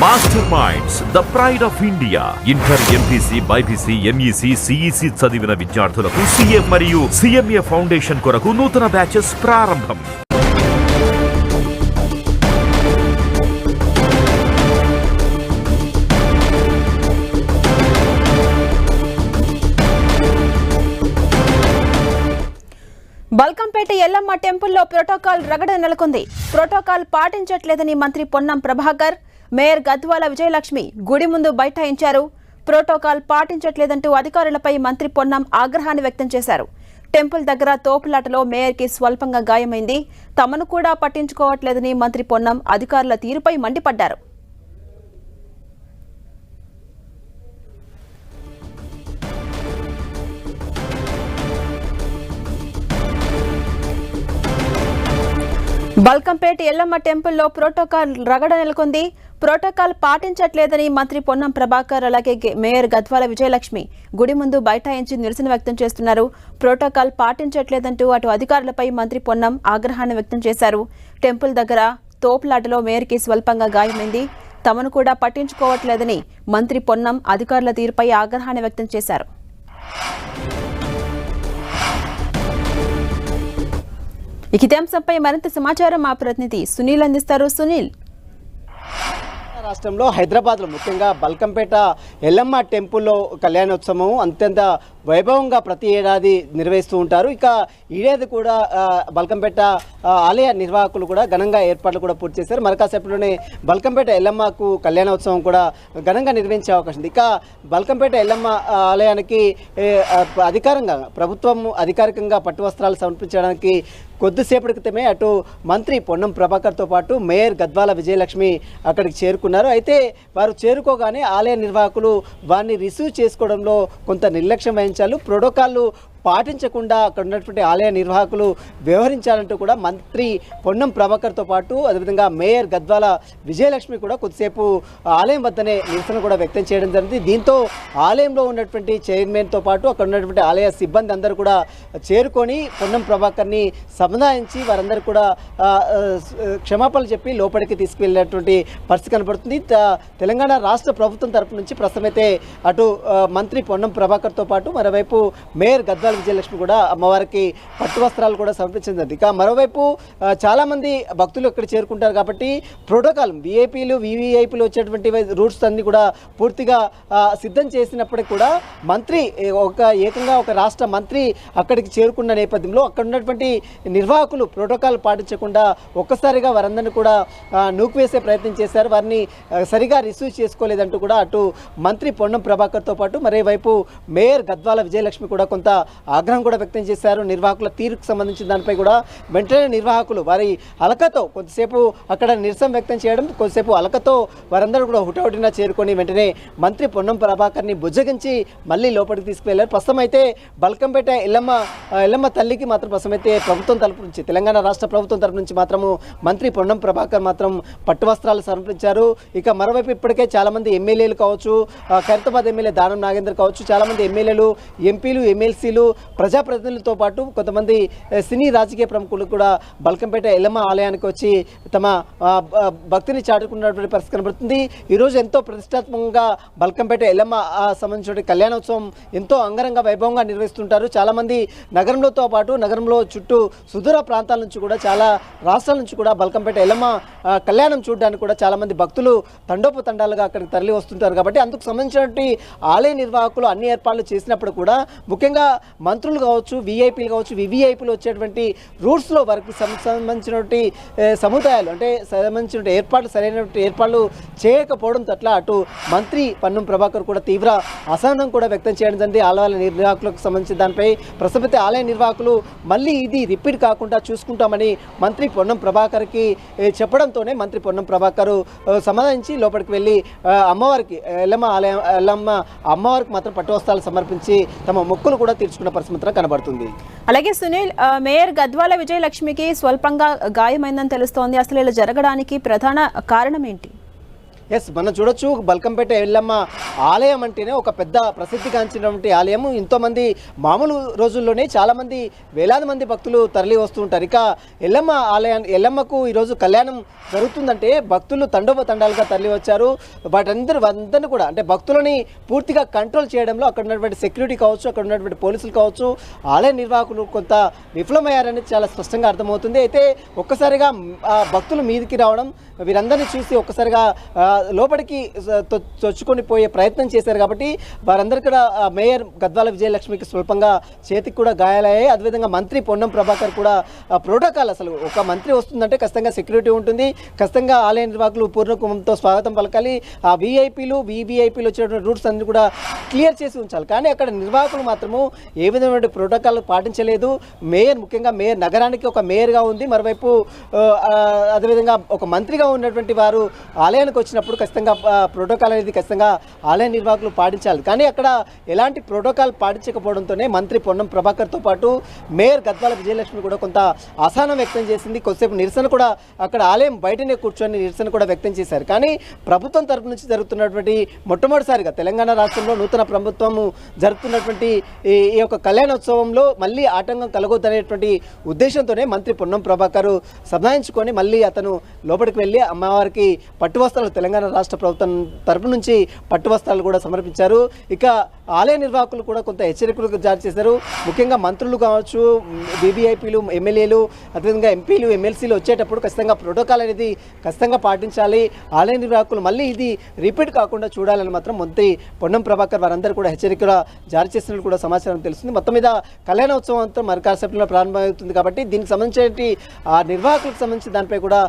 Master minds the pride of India. Inter, MPC, BiPC, MEC, CEC చదివిన విద్యార్థులకు CA మరియు CMA foundation కొరకు నూతన బ్యాచెస్ ప్రారంభం. బల్కంపేట ఎల్లమ్మ టెంపుల్లో ప్రోటోకాల్ రగడ నెలకొంది. ప్రోటోకాల్ పాటించట్లేదని మంత్రి పొన్నం ప్రభాకర్, మేయర్ గద్వాల విజయలక్ష్మి గుడి ముందు బైఠాయించారు. ప్రోటోకాల్ పాటించట్లేదంటూ అధికారులపై మంత్రి పొన్నం ఆగ్రహాన్ని వ్యక్తం చేశారు. టెంపుల్ దగ్గర తోపులాటలో మేయర్కి స్వల్పంగా గాయమైంది. తమను కూడా పట్టించుకోవట్లేదని మంత్రి పొన్నం అధికారుల తీరుపై మండిపడ్డారు. బల్కంపేట ఎల్లమ్మ టెంపుల్లో ప్రోటోకాల్ రగడ నెలకొంది. ప్రోటోకాల్ పాటించట్లేదని మంత్రి పొన్నం ప్రభాకర్, అలాగే మేయర్ గద్వాల విజయలక్ష్మి గుడి ముందు బైఠాయించి నిరసన వ్యక్తం చేస్తున్నారు. ప్రోటోకాల్ పాటించట్లేదంటూ అటు అధికారులపై మంత్రి పొన్నం ఆగ్రహాన్ని వ్యక్తం చేశారు. టెంపుల్ దగ్గర తోపులాటలో మేయర్కి స్వల్పంగా గాయమైంది. తమను కూడా పట్టించుకోవట్లేదని మంత్రి పొన్నం అధికారుల తీరుపై ఆగ్రహాన్ని వ్యక్తం చేశారు. ఇదే అంశంపై మరింత సమాచారం మా ప్రతినిధి సునీల్ అందిస్తారు. సునీల్, రాష్ట్రంలో హైదరాబాద్లో ముఖ్యంగా బల్కంపేట ఎల్లమ్మ టెంపుల్లో కళ్యాణోత్సవం అత్యంత వైభవంగా ప్రతి ఏడాది నిర్వహిస్తూ ఉంటారు. ఇక ఈడేది కూడా బల్కంపేట ఆలయ నిర్వాహకులు కూడా ఘనంగా ఏర్పాట్లు కూడా పూర్తి చేశారు. మరికాసేపట్లోనే బల్కంపేట ఎల్లమ్మకు కళ్యాణోత్సవం కూడా ఘనంగా నిర్వహించే అవకాశం ఉంది. ఇక బల్కంపేట ఎల్లమ్మ ఆలయానికి ప్రభుత్వం అధికారికంగా పట్టు వస్త్రాలు సమర్పించడానికి కొద్దిసేపటి క్రితమే అటు మంత్రి పొన్నం ప్రభాకర్తో పాటు మేయర్ గద్వాల విజయలక్ష్మి అక్కడికి చేరుకున్నారు. అయితే వారు చేరుకోగానే ఆలయ నిర్వాహకులు వారిని రిసీవ్ చేసుకోవడంలో కొంత నిర్లక్ష్యం వహించారు. ప్రోటోకాల్ పాటించకుండా అక్కడ ఉన్నటువంటి ఆలయ నిర్వాహకులు వ్యవహరించాలంటూ కూడా మంత్రి పొన్నం ప్రభాకర్తో పాటు అదేవిధంగా మేయర్ గద్వాల విజయలక్ష్మి కూడా కొద్దిసేపు ఆలయం వద్దనే నిరసన కూడా వ్యక్తం చేయడం జరిగింది. దీంతో ఆలయంలో ఉన్నటువంటి చైర్మన్తో పాటు అక్కడ ఉన్నటువంటి ఆలయ సిబ్బంది అందరూ కూడా చేరుకొని పొన్నం ప్రభాకర్ని సముదాయించి వారందరూ కూడా క్షమాపణలు చెప్పి లోపలికి తీసుకువెళ్ళినటువంటి పరిస్థితి కనబడుతుంది. తెలంగాణ రాష్ట్ర ప్రభుత్వం తరపు నుంచి ప్రస్తుతమైతే అటు మంత్రి పొన్నం ప్రభాకర్తో పాటు మరోవైపు మేయర్ గద్వాల విజయలక్ష్మి కూడా అమ్మవారికి పట్టు వస్త్రాలు కూడా సమర్పించింది. ఇక మరోవైపు చాలామంది భక్తులు ఇక్కడ చేరుకుంటారు కాబట్టి ప్రోటోకాల్ విఐపీలు వివిఐపీలు వచ్చేటువంటి రూట్స్ అన్ని కూడా పూర్తిగా సిద్ధం చేసినప్పటికీ కూడా మంత్రి ఏకంగా ఒక రాష్ట్ర మంత్రి అక్కడికి చేరుకున్న నేపథ్యంలో అక్కడ ఉన్నటువంటి నిర్వాహకులు ప్రోటోకాల్ పాటించకుండా ఒక్కసారిగా వారందరినీ కూడా నూకివేసే ప్రయత్నం చేశారు. వారిని సరిగా రిసీవ్ చేసుకోలేదంటూ కూడా అటు మంత్రి పొన్నం ప్రభాకర్తో పాటు మరోవైపు మేయర్ గద్వాల విజయలక్ష్మి కూడా కొంత ఆగ్రహం కూడా వ్యక్తం చేశారు. నిర్వాహకుల తీరుకు సంబంధించిన దానిపై కూడా వెంటనే నిర్వాహకులు వారి అలకతో కొద్దిసేపు అక్కడ నిరసన వ్యక్తం చేయడం, కొద్దిసేపు అలకతో వారందరూ కూడా హుటాహుటిన చేరుకొని వెంటనే మంత్రి పొన్నం ప్రభాకర్ని బుజ్జగించి మళ్ళీ లోపలికి తీసుకువెళ్లారు. ప్రస్తుతం అయితే బల్కంపేట ఎల్లమ్మ తల్లికి మాత్రం ప్రస్తుతం అయితే ప్రభుత్వం తరపు నుంచి తెలంగాణ రాష్ట్ర ప్రభుత్వం తరపు నుంచి మాత్రము మంత్రి పొన్నం ప్రభాకర్ మాత్రం పట్టు వస్త్రాలు సమర్పించారు. ఇక మరోవైపు ఇప్పటికే చాలామంది ఎమ్మెల్యేలు కావచ్చు, ఖైరతాబాద్ ఎమ్మెల్యే దానం నాగేందర్ కావచ్చు, చాలామంది ఎమ్మెల్యేలు, ఎంపీలు, ఎమ్మెల్సీలు, ప్రజాప్రతినిధులతో పాటు కొంతమంది సినీ రాజకీయ ప్రముఖులు కూడా బల్కంపేట ఎల్లమ్మ ఆలయానికి వచ్చి తమ భక్తిని చాటుకున్నటువంటి పరిస్థితి కనబడుతుంది. ఈరోజు ఎంతో ప్రతిష్టాత్మకంగా బల్కంపేట ఎల్లమ్మ సంబంధించిన కళ్యాణోత్సవం ఎంతో అంగరంగ వైభవంగా నిర్వహిస్తుంటారు. చాలామంది నగరంలోతో పాటు నగరంలో చుట్టూ సుదూర ప్రాంతాల నుంచి కూడా చాలా రాష్ట్రాల నుంచి కూడా బల్కంపేట ఎల్లమ్మ కళ్యాణం చూడడానికి కూడా చాలామంది భక్తులు తండోపతండాలుగా అక్కడికి తరలి వస్తుంటారు. కాబట్టి అందుకు సంబంధించినటువంటి ఆలయ నిర్వాహకులు అన్ని ఏర్పాట్లు చేసినప్పుడు కూడా ముఖ్యంగా మంత్రులు కావచ్చు, విఐపీలు కావచ్చు, వివిఐపీలు వచ్చేటువంటి రూట్స్లో వారికి సంబంధించినటువంటి సముదాయాలు అంటే సంబంధించిన ఏర్పాట్లు సరైనటువంటి ఏర్పాట్లు చేయకపోవడంతో అట్లా అటు మంత్రి పొన్నం ప్రభాకర్ కూడా తీవ్ర అసహనం కూడా వ్యక్తం చేయడం జరిగింది. ఆలయాల నిర్వాహకులకు సంబంధించిన దానిపై ప్రస్తుత ఆలయ నిర్వాహకులు మళ్ళీ ఇది రిపీట్ కాకుండా చూసుకుంటామని మంత్రి పొన్నం ప్రభాకర్కి చెప్పడంతోనే మంత్రి పొన్నం ప్రభాకర్ సమాధానించి లోపలికి వెళ్ళి అమ్మవారికి ఎల్లమ్మ అమ్మవారికి మాత్రం పట్టు వస్త్రాలు సమర్పించి తమ మొక్కులు కూడా తీర్చుకున్న పరిస్థితి కనబడుతుంది. అలాగే సునీల్, మేయర్ గద్వాల విజయలక్ష్మికి స్వల్పంగా గాయమైందని తెలుస్తోంది. అసలు ఇలా జరగడానికి ప్రధాన కారణం ఏంటి? ఎస్, మనం చూడొచ్చు బల్కంపేట ఎల్లమ్మ ఆలయం అంటేనే ఒక పెద్ద ప్రసిద్ధిగాంచినటువంటి ఆలయం. ఎంతోమంది మామూలు రోజుల్లోనే చాలామంది వేలాది మంది భక్తులు తరలి వస్తూ ఉంటారు. ఇక ఎల్లమ్మకు ఈరోజు కళ్యాణం జరుగుతుందంటే భక్తులు తండోపతండాలుగా తరలి వచ్చారు. అందరినీ కూడా అంటే భక్తులని పూర్తిగా కంట్రోల్ చేయడంలో అక్కడ ఉన్నటువంటి సెక్యూరిటీ కావచ్చు, అక్కడ ఉన్నటువంటి పోలీసులు కావచ్చు, ఆలయ నిర్వాహకులు కొంత విఫలమయ్యారని చాలా స్పష్టంగా అర్థమవుతుంది. అయితే ఒక్కసారిగా భక్తులు మీదికి రావడం, వీరందరినీ చూసి ఒక్కసారిగా లోపలికి చొచ్చుకొని పోయే ప్రయత్నం చేశారు. కాబట్టి వారందరూ కూడా మేయర్ గద్వాల విజయలక్ష్మికి స్వల్పంగా చేతికి కూడా గాయాలయ్యాయి. అదేవిధంగా మంత్రి పొన్నం ప్రభాకర్ కూడా ప్రోటోకాల్, అసలు ఒక మంత్రి వస్తుందంటే ఖచ్చితంగా సెక్యూరిటీ ఉంటుంది, ఖచ్చితంగా ఆలయ నిర్వాహకులు పూర్ణకుంభంతో స్వాగతం పలకాలి, ఆ వీఐపీలు వీవీఐపీలు వచ్చేటువంటి రూట్స్ అన్ని కూడా క్లియర్ చేసి ఉంచాలి. కానీ అక్కడ నిర్వాహకులు మాత్రము ఏ విధమైన ప్రోటోకాల్ పాటించలేదు. మేయర్, ముఖ్యంగా మేయర్ నగరానికి ఒక మేయర్గా ఉంది, మరోవైపు అదేవిధంగా ఒక మంత్రిగా ఉన్నటువంటి వారు ఆలయానికి వచ్చినప్పుడు ఖచ్చితంగా ప్రోటోకాల్ అనేది ఖచ్చితంగా ఆలయ నిర్వాహకులు పాటించాలి. కానీ అక్కడ ఎలాంటి ప్రోటోకాల్ పాటించకపోవడంతోనే మంత్రి పొన్నం ప్రభాకర్తో పాటు మేయర్ గద్వాల విజయలక్ష్మి కూడా కొంత అసహనం వ్యక్తం చేసింది. కొద్దిసేపు నిరసన కూడా అక్కడ ఆలయం బయటనే కూర్చొని నిరసన కూడా వ్యక్తం చేశారు. కానీ ప్రభుత్వం తరపు నుంచి జరుగుతున్నటువంటి మొట్టమొదటిసారిగా తెలంగాణ రాష్ట్రంలో నూతన ప్రభుత్వము జరుగుతున్నటువంటి ఈ యొక్క కళ్యాణోత్సవంలో మళ్ళీ ఆటంకం కలగొద్దనేటువంటి ఉద్దేశంతోనే మంత్రి పొన్నం ప్రభాకర్ సమాయించుకొని మళ్ళీ అతను లోపలికి వెళ్ళి అమ్మవారికి పట్టు వస్త్రాలు, తెలంగాణ రాష్ట్ర ప్రభుత్వం తరపు నుంచి పట్టు వస్త్రాలు కూడా సమర్పించారు. ఇక ఆలయ నిర్వాహకులు కూడా కొంత హెచ్చరికలు జారీ చేశారు. ముఖ్యంగా మంత్రులు కావచ్చు, బీబీఐపీలు, ఎమ్మెల్యేలు, అదేవిధంగా ఎంపీలు, ఎమ్మెల్సీలు వచ్చేటప్పుడు ఖచ్చితంగా ప్రోటోకాల్ అనేది ఖచ్చితంగా పాటించాలి. ఆలయ నిర్వాహకులు మళ్ళీ ఇది రిపీట్ కాకుండా చూడాలని మాత్రం మంత్రి పొన్నం ప్రభాకర్ వారందరూ కూడా హెచ్చరికలు జారీ చేసినట్టు కూడా సమాచారం తెలుస్తుంది. మొత్తం మీద కళ్యాణోత్సవం అంతా మరి కాసేపట్లో ప్రారంభమవుతుంది కాబట్టి దీనికి సంబంధించి ఆ నిర్వాహకులకు సంబంధించి దానిపై కూడా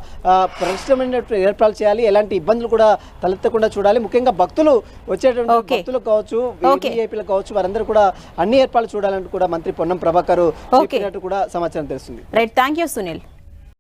పరిశ్రమైన ఏర్పాటు చేయాలి, ఎలాంటి ఇబ్బందులు కూడా తలెత్తకుండా చూడాలి. ముఖ్యంగా భక్తులు వచ్చేటువంటి భక్తులు కావచ్చు, వీఐపీలకు కావచ్చు, వారందరూ కూడా అన్ని ఏర్పాట్లు చూడాలని కూడా మంత్రి పొన్నం ప్రభాకర్ చెప్పినట్టు కూడా సమాచారం తెలుస్తుంది. Right, thank you Sunil.